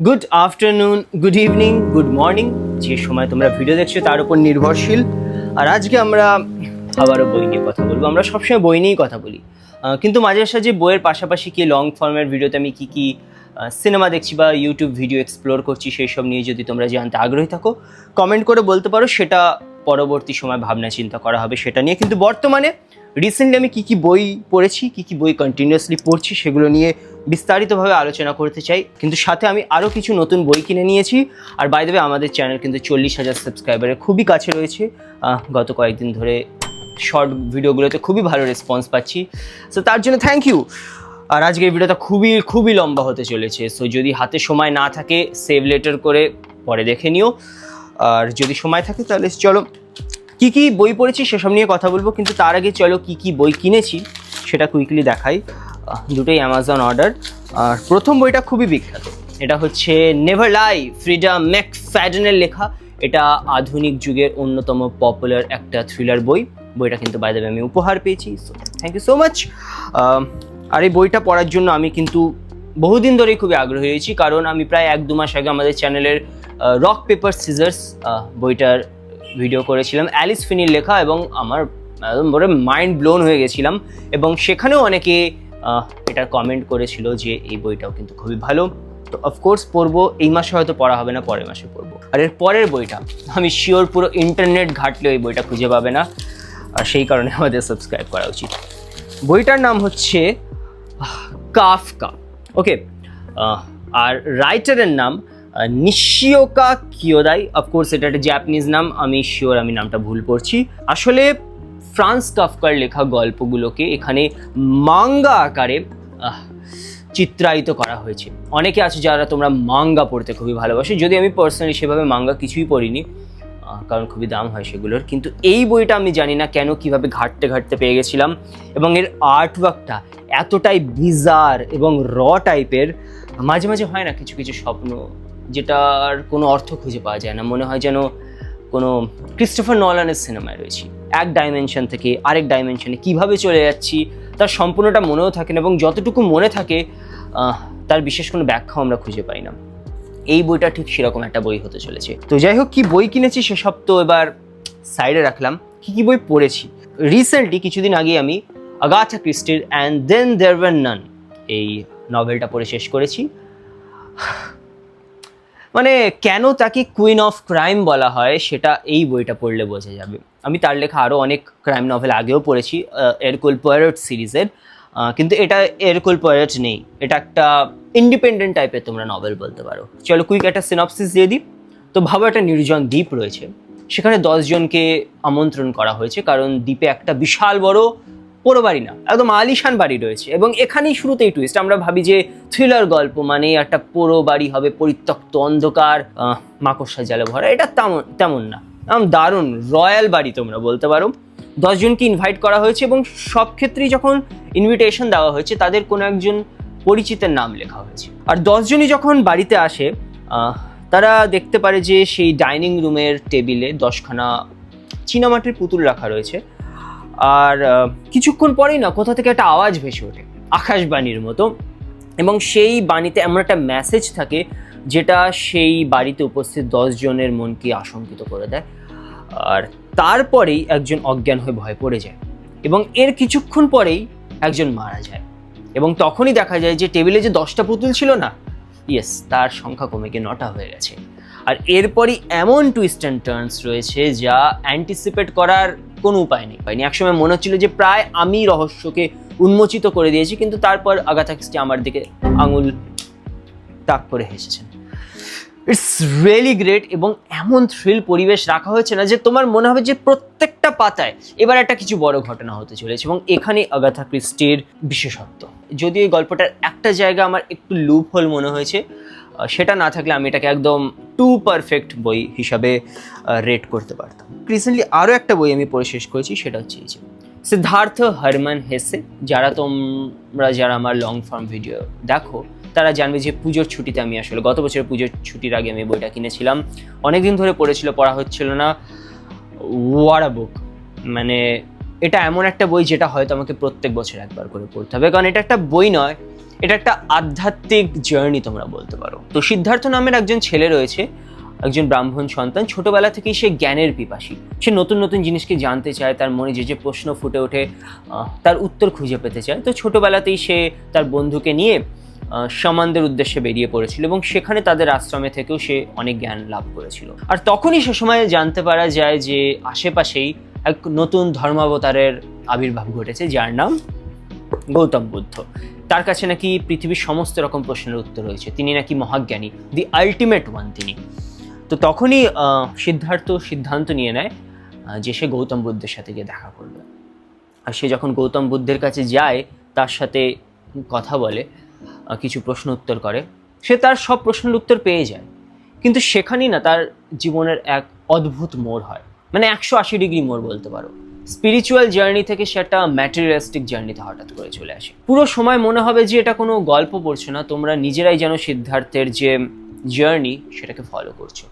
Good afternoon, good evening, good morning, যে সময় তোমরা ভিডিও দেখছো তার উপর নির্ভরশীল। আর আজকে আমরা আবারও বই নিয়ে কথা বলবো। আমরা সবসময় বই নিয়েই কথা বলি, কিন্তু মাঝে সাঝে বইয়ের পাশাপাশি কি লং ফর্মের ভিডিওতে আমি কী সিনেমা দেখছি বা ইউটিউব ভিডিও এক্সপ্লোর করছি সেই সব নিয়ে যদি তোমরা জানতে আগ্রহী থাকো কমেন্ট করে বলতে পারো, সেটা পরবর্তী সময় ভাবনা চিন্তা করা হবে সেটা নিয়ে। কিন্তু বর্তমানে রিসেন্টলি আমি কী বই পড়েছি, কী বই কন্টিনিউয়াসলি পড়ছি সেগুলো নিয়ে বিস্তারিতভাবে আলোচনা করতে চাই। কিন্তু সাথে আমি আরও কিছু নতুন বই কিনে নিয়েছি। আর বাই দ্য ওয়ে আমাদের চ্যানেল কিন্তু 40,000 সাবস্ক্রাইবারের খুবই কাছে রয়েছে। গত কয়েকদিন ধরে শর্ট ভিডিওগুলোতে খুবই ভালো রেসপন্স পাচ্ছি, সো তার জন্য থ্যাংক ইউ। আর আজকের ভিডিওটা খুবই লম্বা হতে চলেছে, সো যদি হাতে সময় না থাকে সেভ লেটার করে পরে দেখে নিও, আর যদি সময় থাকে তাহলে চলো কী বই পড়েছি সেসব নিয়ে কথা বলবো। কিন্তু তার আগে চলো কী বই কিনেছি সেটা কুইকলি দেখাই। দুটোই অ্যামাজন অর্ডার। আর প্রথম বইটা খুবই বিখ্যাত, এটা হচ্ছে নেভার লাই, ফ্রিডা ম্যাকফ্যাডেনের লেখা। এটা আধুনিক যুগের অন্যতম পপুলার একটা থ্রিলার বই। বইটা কিন্তু বাই দ্য ওয়ে আমি উপহার পেয়েছি, so thank you so much. আর এই বইটা পড়ার জন্য আমি কিন্তু বহুদিন ধরেই খুবই আগ্রহী হয়েছি, কারণ আমি প্রায় 1-2 মাস আগে আমাদের চ্যানেলের রক পেপার সিজার্স বইটার ভিডিও করেছিলাম, অ্যালিস ফিনির লেখা, এবং আমার বড় মাইন্ড ব্লোন হয়ে গেছিলাম। এবং সেখানেও অনেকে এটা কমেন্ট করেছিল যে এই বইটাও কিন্তু খুবই ভালো। তো অফকোর্স পড়বো, এই মাসে হয়তো পড়া হবে না, পরের মাসে পড়বো। আর এর পরের বইটা আমি শিওর পুরো ইন্টারনেট ঘাটলেও এই বইটা খুঁজে পাবে না, আর সেই কারণে আমাদের সাবস্ক্রাইব করা উচিত। বইটার নাম হচ্ছে কাফকা, ওকে। আর রাইটারের নাম নিশিওকা কিয়োদাই। অফকোর্স এটা একটা জাপানিজ নাম, আমি শিওর আমি নামটা ভুল পড়ছি। আসলে ফ্রান্স কাফকার লেখা গল্পগুলোকে এখানে মাঙ্গা আকারে চিত্রায়িত করা হয়েছে। অনেকে আছে যারা তোমরা মাঙ্গা পড়তে খুবই ভালোবাসো, যদি আমি পার্সোনালি সেভাবে মাঙ্গা কিছুই পড়িনি, কারণ খুবই দাম হয় সেগুলোর। কিন্তু এই বইটা আমি জানি না কেন কীভাবে ঘাঁটতে পেয়ে গেছিলাম, এবং এর আর্টওয়ার্কটা এতটাই বিজার এবং র টাইপের। মাঝে মাঝে হয় না কিছু স্বপ্ন যেটার কোনো অর্থ খুঁজে পাওয়া যায় না, মনে হয় যেন কোনো ক্রিস্টোফার নলানের সিনেমায় রয়েছি। এক ডাইমেনশন থেকে আরেক ডাইমেনশনে কীভাবে চলে যাচ্ছি তার সম্পূর্ণটা মনেও থাকে না, এবং যতটুকু মনে থাকে তার বিশেষ কোনো ব্যাখ্যা আমরা খুঁজে পাই না। এই বইটা ঠিক সেরকম একটা বই হতে চলেছে। তো যাই হোক, কী বই কিনেছি সেসব তো এবার সাইডে রাখলাম, কী বই পড়েছি। রিসেন্টলি কিছুদিন আগে আমি আগাথা ক্রিস্টির and then there were none এই নভেলটা পড়ে শেষ করেছি। মানে কেন তাকে কুইন অফ ক্রাইম বলা হয় সেটা এই বইটা পড়লে বোঝা যাবে। আমি তার লেখা আরও অনেক ক্রাইম নভেল আগেও পড়েছি এরকুল পোয়ারট সিরিজের, কিন্তু এটা এরকুল পোয়ারট নেই, এটা একটা ইন্ডিপেন্ডেন্ট টাইপের তোমরা নভেল বলতে পারো। চলো কুইক একটা সিনপসিস দিয়ে দিই। তো ভাবো একটা নির্জন দ্বীপ রয়েছে, সেখানে 10 জনকে আমন্ত্রণ করা হয়েছে, কারণ দ্বীপে একটা বিশাল বড় পোড়ো বাড়ি না, একদম আলিশান বাড়ি রয়েছে। এবং এখানেই শুরুতেই টুইস্ট, আমরা ভাবি যে থ্রিলার গল্প মানে একটা পোড়ো বাড়ি হবে, পরিত্যক্ত, অন্ধকার, মাকড়সা জালে ভরা। এটা তেমন না, দারুণ রয়্যাল বাড়ি তোমরা বলতে পারো। 10 জনকে ইনভাইট করা হয়েছে, এবং সব ক্ষেত্রেই যখন ইনভিটেশন দেওয়া হয়েছে তাদের কোনো একজন পরিচিতের নাম লেখা হয়েছে। আর 10 জনই যখন বাড়িতে আসে তারা দেখতে পারে যে সেই ডাইনিং রুমের টেবিলে 10খানা চীনামাটির পুতুল রাখা রয়েছে। আর কিছুক্ষণ পরেই না কোথা থেকে একটা আওয়াজ ভেসে ওঠে, আকাশবাণীর মতো, এবং সেই বাণীতে এমন একটা মেসেজ থাকে যেটা সেই বাড়িতে উপস্থিত 10 জনের মনকে আশঙ্কিত করে দেয়। আর তারপরেই একজন অজ্ঞান হয়ে ভয় পড়ে যায়, এবং এর কিছুক্ষণ পরেই একজন মারা যায়। এবং তখনই দেখা যায় যে টেবিলে যে 10টা পুতুল ছিল না, ইয়েস, তার সংখ্যা কমে গিয়ে 9টা হয়ে গেছে। আর এরপরই এমন টুইস্ট অ্যান্ড টার্নস রয়েছে যা অ্যান্টিসিপেট করার কোনো উপায় নেই। একসময় মনে হচ্ছিল যে প্রায় আমি রহস্যকে উন্মোচিত করে দিয়েছি, কিন্তু তারপর আগাথা ক্রিস্টি আমার দিকে আঙুল তাক করে হেসেছেন। ইটস রিয়েলি গ্রেট, এবং এমন থ্রিল পরিবেশ রাখা হয়েছে না যে তোমার মনে হবে যে প্রত্যেকটা পাতায় এবার একটা কিছু বড় ঘটনা হতে চলেছে। এবং এখানে আগাথা ক্রিস্টির বিশেষত্ব, যদি এই গল্পটার একটা জায়গা আমার একটু লুপ হোল মনে হয়েছে, সেটা না থাকলে আমি এটাকে একদম টু পারফেক্ট বই হিসাবে রেট করতে পারতাম। রিসেন্টলি আরও একটা বই আমি পড়ে শেষ করেছি, সেটা হচ্ছে এই যে সিদ্ধার্থ হারমান হেসে। যারা আমার লং ফর্ম ভিডিও দেখো তারা জানবে যে পুজোর ছুটিতে আমি আসলে গত বছর পুজোর ছুটির আগে আমি বইটা কিনেছিলাম, অনেকদিন ধরে পড়া হচ্ছিল না। ওয়াট আ বুক! মানে এটা এমন একটা বই যেটা হয়তো আমাকে প্রত্যেক বছর একবার করে পড়তে হবে, কারণ এটা একটা বই নয়, এটা একটা আধ্যাত্মিক জার্নি তোমরা বলতে পারো। তো সিদ্ধার্থ নামের একজন ছেলে রয়েছে, একজন ব্রাহ্মণ সন্তান। ছোটবেলা থেকেই সে জ্ঞানের পিপাসী, সে নতুন নতুন জিনিসকে জানতে চায়, তার মনে যে যে প্রশ্ন ফুটে ওঠে তার উত্তর খুঁজে পেতে চায়। তো ছোটবেলাতেই সে তার বন্ধুকে নিয়ে সমানদের উদ্দেশ্যে বেরিয়ে পড়েছিল এবং সেখানে তাদের আশ্রমে থেকেও সে অনেক জ্ঞান লাভ করেছিল। আর তখনই সে সময় জানতে পারা যায় যে আশেপাশেই এক নতুন ধর্মাবতারের আবির্ভাব ঘটেছে, যার নাম গৌতম বুদ্ধ। তার কাছে নাকি পৃথিবীর সমস্ত রকম প্রশ্নের উত্তর রয়েছে, তিনি নাকি মহাজ্ঞানী, দি আলটিমেট ওয়ান তিনি। তো তখনই সিদ্ধার্থ সিদ্ধান্ত নিয়ে নেয় যে সে গৌতম বুদ্ধের সাথে গিয়ে দেখা করবে। আর সে যখন গৌতম বুদ্ধের কাছে যায়, তার সাথে কথা বলে, কিছু প্রশ্ন উত্তর করে, সে তার সব প্রশ্নের উত্তর পেয়ে যায়। কিন্তু সেখানেই না তার জীবনের এক অদ্ভুত মোড় হয়, মানে 180 ডিগ্রি মোড় বলতে পারো। স্পিরিচুয়াল জার্নি থেকে সে একটা ম্যাটেরিয়ালিস্টিক জার্নিতে হঠাৎ করে চলে আসে। পুরো সময় মনে হবে যে এটা কোনো গল্প পড়ছো না, তোমরা নিজেরাই যেন সিদ্ধার্থের যে জার্নি সেটাকে ফলো করছো।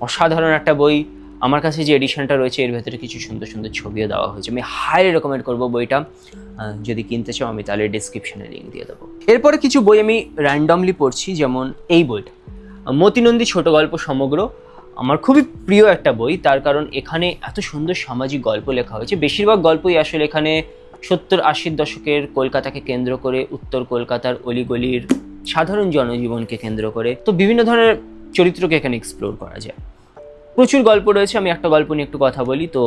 অসাধারণ একটা বই। আমার কাছে যে এডিশনটা রয়েছে এর ভেতরে কিছু সুন্দর সুন্দর ছবিও দেওয়া হয়েছে। আমি হাইলি রেকমেন্ড করবো বইটা। যদি কিনতে চাও আমি তাহলে ডিসক্রিপশনে লিঙ্ক দিয়ে দেবো। এরপরে কিছু বই আমি র্যান্ডমলি পড়ছি, যেমন এই বইটা মতিনন্দী ছোট গল্প সমগ্র। আমার খুবই প্রিয় একটা বই, তার কারণ এখানে এত সুন্দর সামাজিক গল্প লেখা হয়েছে। বেশিরভাগ গল্পই আসলে এখানে 70-80 দশকের কলকাতাকে কেন্দ্র করে, উত্তর কলকাতার অলিগলির সাধারণ জনজীবনকে কেন্দ্র করে। তো বিভিন্ন ধরনের চরিত্রকে এখানে এক্সপ্লোর করা যায়। প্রচুর গল্প রয়েছে, আমি একটা গল্প নিয়ে একটু কথা বলি। তো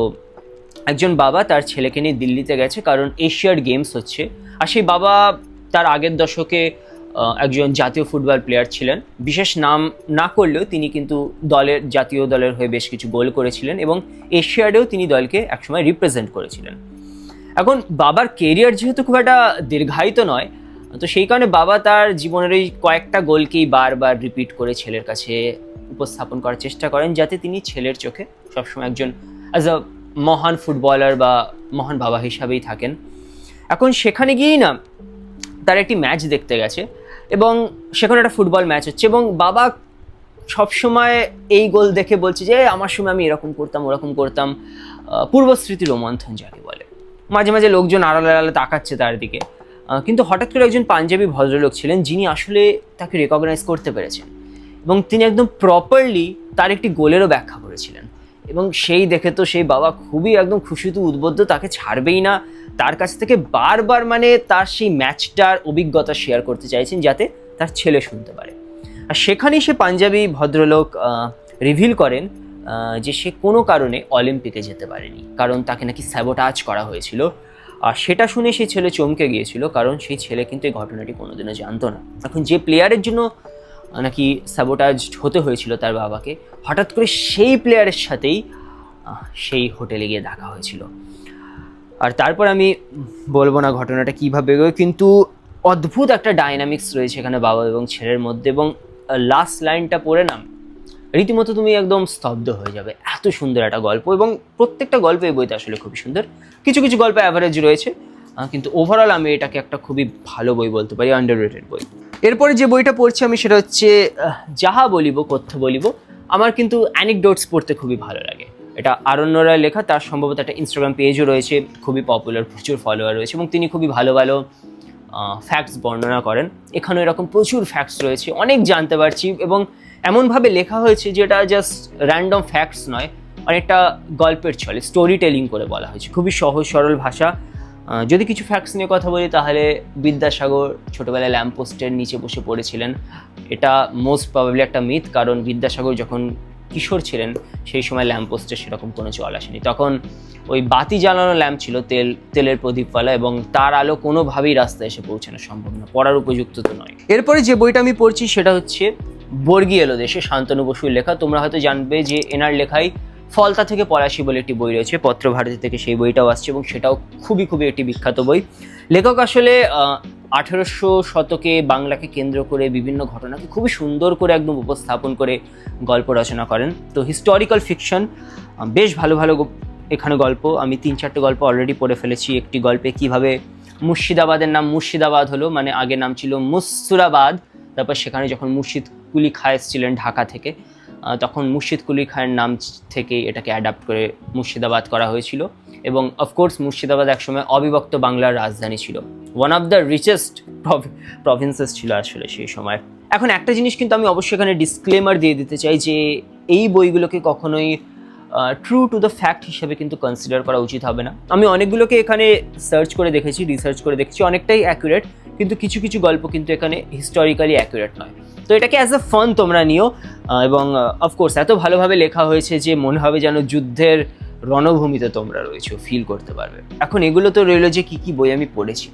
একজন বাবা তার ছেলেকে নিয়ে দিল্লিতে গেছে, কারণ এশিয়াড গেমস হচ্ছে। আর সেই বাবা তার আগের দশকে একজন জাতীয় ফুটবল প্লেয়ার ছিলেন। বিশেষ নাম না করলেও তিনি কিন্তু জাতীয় দলের হয়ে বেশ কিছু গোল করেছিলেন এবং এশিয়াডেও তিনি দলকে একসময় রিপ্রেজেন্ট করেছিলেন। এখন বাবার কেরিয়ার যেহেতু খুব একটা দীর্ঘায়িত নয়, তো সেই কারণে বাবা তার জীবনের এই কয়েকটা গোলকেই বারবার রিপিট করে ছেলের কাছে উপস্থাপন করার চেষ্টা করেন, যাতে তিনি ছেলের চোখে সবসময় একজন অ্যাজ আ মহান ফুটবলার বা মহান বাবা হিসাবেই থাকেন। এখন সেখানে গিয়েই না তার একটি ম্যাচ দেখতে গেছে এবং সেখানে একটা ফুটবল ম্যাচ হচ্ছে এবং বাবা সবসময় এই গোল দেখে বলছে যে আমার সময় আমি এরকম করতাম, ওরকম করতাম। পূর্বস্মৃতি রোমন্থন যাকে বলে। মাঝে মাঝে লোকজন আড়ালে আড়ালে তাকাচ্ছে তার দিকে, কিন্তু হঠাৎ করে একজন পাঞ্জাবি ভদ্রলোক ছিলেন যিনি আসলে তাকে রেকগনাইজ করতে পেরেছেন এবং তিনি একদম প্রপারলি তার একটি গোলেরও ব্যাখ্যা করেছিলেন। এবং সেই দেখে তো সেই বাবা খুবই একদম খুশিতে উদ্বুদ্ধ, তাকে ছাড়বেই না। তার কাছ থেকে বারবার মানে তার সেই ম্যাচটার অভিজ্ঞতা শেয়ার করতে চাইছেন, যাতে তার ছেলে শুনতে পারে। আর সেখানেই সে পাঞ্জাবি ভদ্রলোক রিভিল করেন যে সে কোনো কারণে অলিম্পিকে যেতে পারেনি, কারণ তাকে নাকি স্যাবোটাজ করা হয়েছিল। আর সেটা শুনে সেই ছেলে চমকে গিয়েছিল, কারণ সেই ছেলে কিন্তু এই ঘটনাটি কোনোদিনও জানতো না। এখন যে প্লেয়ারের জন্য নাকি স্যাবোটাজ হতে হয়েছিল তার বাবাকে, হঠাৎ করে সেই প্লেয়ারের সাথেই সেই হোটেলে গিয়ে দেখা হয়েছিল। আর তারপর আমি বলবো না ঘটনাটা কীভাবে এগোয়, কিন্তু অদ্ভুত একটা ডাইনামিক্স রয়েছে এখানে বাবা এবং ছেলের মধ্যে। এবং লাস্ট লাইনটা পড়ে না রীতিমতো তুমি একদম স্তব্ধ হয়ে যাবে। এত সুন্দর একটা গল্প এবং প্রত্যেকটা গল্প এই বইতে আসলে খুবই সুন্দর। কিছু কিছু গল্প অ্যাভারেজ রয়েছে, কিন্তু ওভারঅল আমি এটাকে একটা খুবই ভালো বই বলতে পারি, আন্ডাররেটেড বই। এরপরে যে বইটা পড়ছি আমি সেটা হচ্ছে যাহা বলিব কথ্য বলিব। আমার কিন্তু অ্যানেকডোটস পড়তে খুবই ভালো লাগে। এটা আরণ্য রায় লেখা, তার সম্ভবত একটা ইনস্টাগ্রাম পেজও রয়েছে, খুবই পপুলার, প্রচুর ফলোয়ার রয়েছে এবং তিনি খুবই ভালো ভালো ফ্যাক্টস বর্ণনা করেন। এখানে এরকম প্রচুর ফ্যাক্টস রয়েছে, অনেক জানতে পারছি এবং এমনভাবে লেখা হয়েছে যেটা জাস্ট র্যান্ডম ফ্যাক্টস নয়, অনেকটা গল্পের ছলে স্টোরি টেলিং করে বলা হয়েছে, খুবই সহজ সরল ভাষা। যদি কিছু ফ্যাক্টস নিয়ে কথা বলি তাহলে বিদ্যাসাগর ছোটোবেলায় ল্যাম্পপোস্টের নিচে বসে পড়েছিলেন। এটা মোস্ট প্রবাবলি একটা মিথ, কারণ বিদ্যাসাগর যখন কিশোর ছিলেন সেই সময় ল্যাম্পপোস্টের সেরকম কোনো চল আসেনি। তখন ওই বাতি জ্বালানো ল্যাম্প ছিল, তেলের প্রদীপওয়ালা, এবং তার আলো কোনোভাবেই রাস্তায় এসে পৌঁছানো সম্ভব না, পড়ার উপযুক্ত তো নয়। এরপরে যে বইটা আমি পড়ছি সেটা হচ্ছে বর্গী এলো দেশে, শান্তনু বসুর লেখা। তোমরা হয়তো জানবে যে এনার লেখায় ফলতা থেকে পলাশী বলে একটি বই রয়েছে, পত্রভারতী থেকে সেই বইটাও আসছে এবং সেটাও খুবই খুবই একটি বিখ্যাত বই। লেখক আসলে 1800 শতকে বাংলাকে কেন্দ্র করে বিভিন্ন ঘটনাকে খুবই সুন্দর করে একদম উপস্থাপন করে গল্প রচনা করেন। তো হিস্টোরিক্যাল ফিকশন, বেশ ভালো ভালো এখানে গল্প। আমি 3-4টে গল্প অলরেডি পড়ে ফেলেছি। একটি গল্পে কিভাবে মুর্শিদাবাদের নাম মুর্শিদাবাদ হলো, মানে আগে নাম ছিল মুসুরাবাদ, তারপর সেখানে যখন মুর্শিদ কুলি খাঁ এসেছিলেন ঢাকা থেকে, তখন মুর্শিদ কুলি খাঁয়ের নাম থেকে এটাকে অ্যাডাপ্ট করে মুর্শিদাবাদ করা হয়েছিল। এবং অফকোর্স মুর্শিদাবাদ একসময় অবিভক্ত বাংলার রাজধানী ছিল, one of the richest provinces ছিল আসলে সেই সময়। এখন একটা জিনিস কিন্তু আমি অবশ্যই এখানে ডিসক্লেমার দিয়ে দিতে চাই যে এই বইগুলোকে কখনোই ট্রু টু দ্য ফ্যাক্ট হিসেবে কিন্তু কনসিডার করা উচিত হবে না। আমি অনেকগুলোকে এখানে সার্চ করে দেখেছি, রিসার্চ করে দেখেছি, অনেকটাই অ্যাকুরেট, কিন্তু কিছু কিছু গল্প কিন্তু এখানে হিস্টোরিক্যালি অ্যাকুরেট নয়। তো এটাকে অ্যাজ এ ফান তোমরা নিও, এবং অফকোর্স এত ভালোভাবে লেখা হয়েছে যে মনে হবে যেন যুদ্ধের রণভূমিতে তোমরা রয়েছো, ফিল করতে পারবে। এখন এগুলো তো রইলো যে কী কী বই আমি পড়েছি,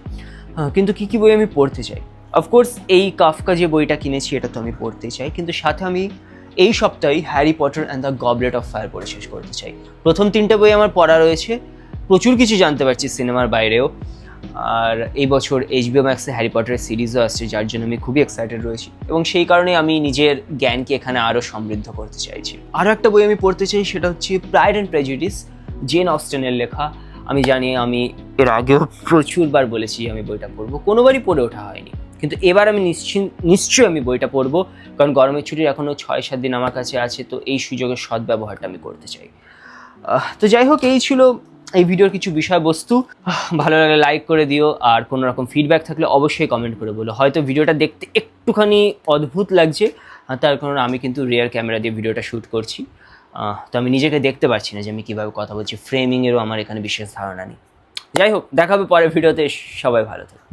কিন্তু কী কী বই আমি পড়তে চাই। অফকোর্স এই কাফকা যে বইটা কিনেছি এটা তো আমি পড়তে চাই, কিন্তু সাথে আমি এই সপ্তাহেই Harry Potter and the goblet of fire পড়ে শেষ করতে চাই। প্রথম 3টে বই আমার পড়া রয়েছে, প্রচুর কিছু জানতে পারছি সিনেমার বাইরেও। আর এই বছর HBO ম্যাক্সে হ্যারি পটারের সিরিজও আসছে, যার জন্য আমি খুবই এক্সাইটেড রয়েছি, এবং সেই কারণে আমি নিজের জ্ঞানকে এখানে আরও সমৃদ্ধ করতে চাইছি। আরও একটা বই আমি পড়তে চাই, সেটা হচ্ছে প্রাইড অ্যান্ড প্রেজুডিস, জেন অস্টেনের লেখা। আমি জানি আমি এর আগেও প্রচুরবার বলেছি আমি বইটা পড়বো, কোনোবারই পড়ে ওঠা হয়নি, কিন্তু এবার আমি নিশ্চয়ই আমি বইটা পড়বো, কারণ গরমের ছুটির এখনও 6-7 দিন আমার কাছে আছে, তো এই সুযোগের সদ্ব্যবহারটা আমি করতে চাই। তো যাই হোক, এই ছিল এই ভিডিওর কিছু বিষয়বস্তু। ভালো লাগলে লাইক করে দিও, আর কোনো রকম ফিডব্যাক থাকলে অবশ্যই কমেন্ট করে বলো। হয়তো ভিডিওটা দেখতে একটুখানি অদ্ভুত লাগছে, তার কারণ আমি কিন্তু রিয়ার ক্যামেরা দিয়ে ভিডিওটা শ্যুট করছি, তো আমি নিজেকে দেখতে পাচ্ছি না যে আমি কীভাবে কথা বলছি। ফ্রেমিংয়েরও আমার এখানে বিশেষ ধারণা নেই। যাই হোক, দেখা হবে পরের ভিডিওতে। সবাই ভালো থাকে।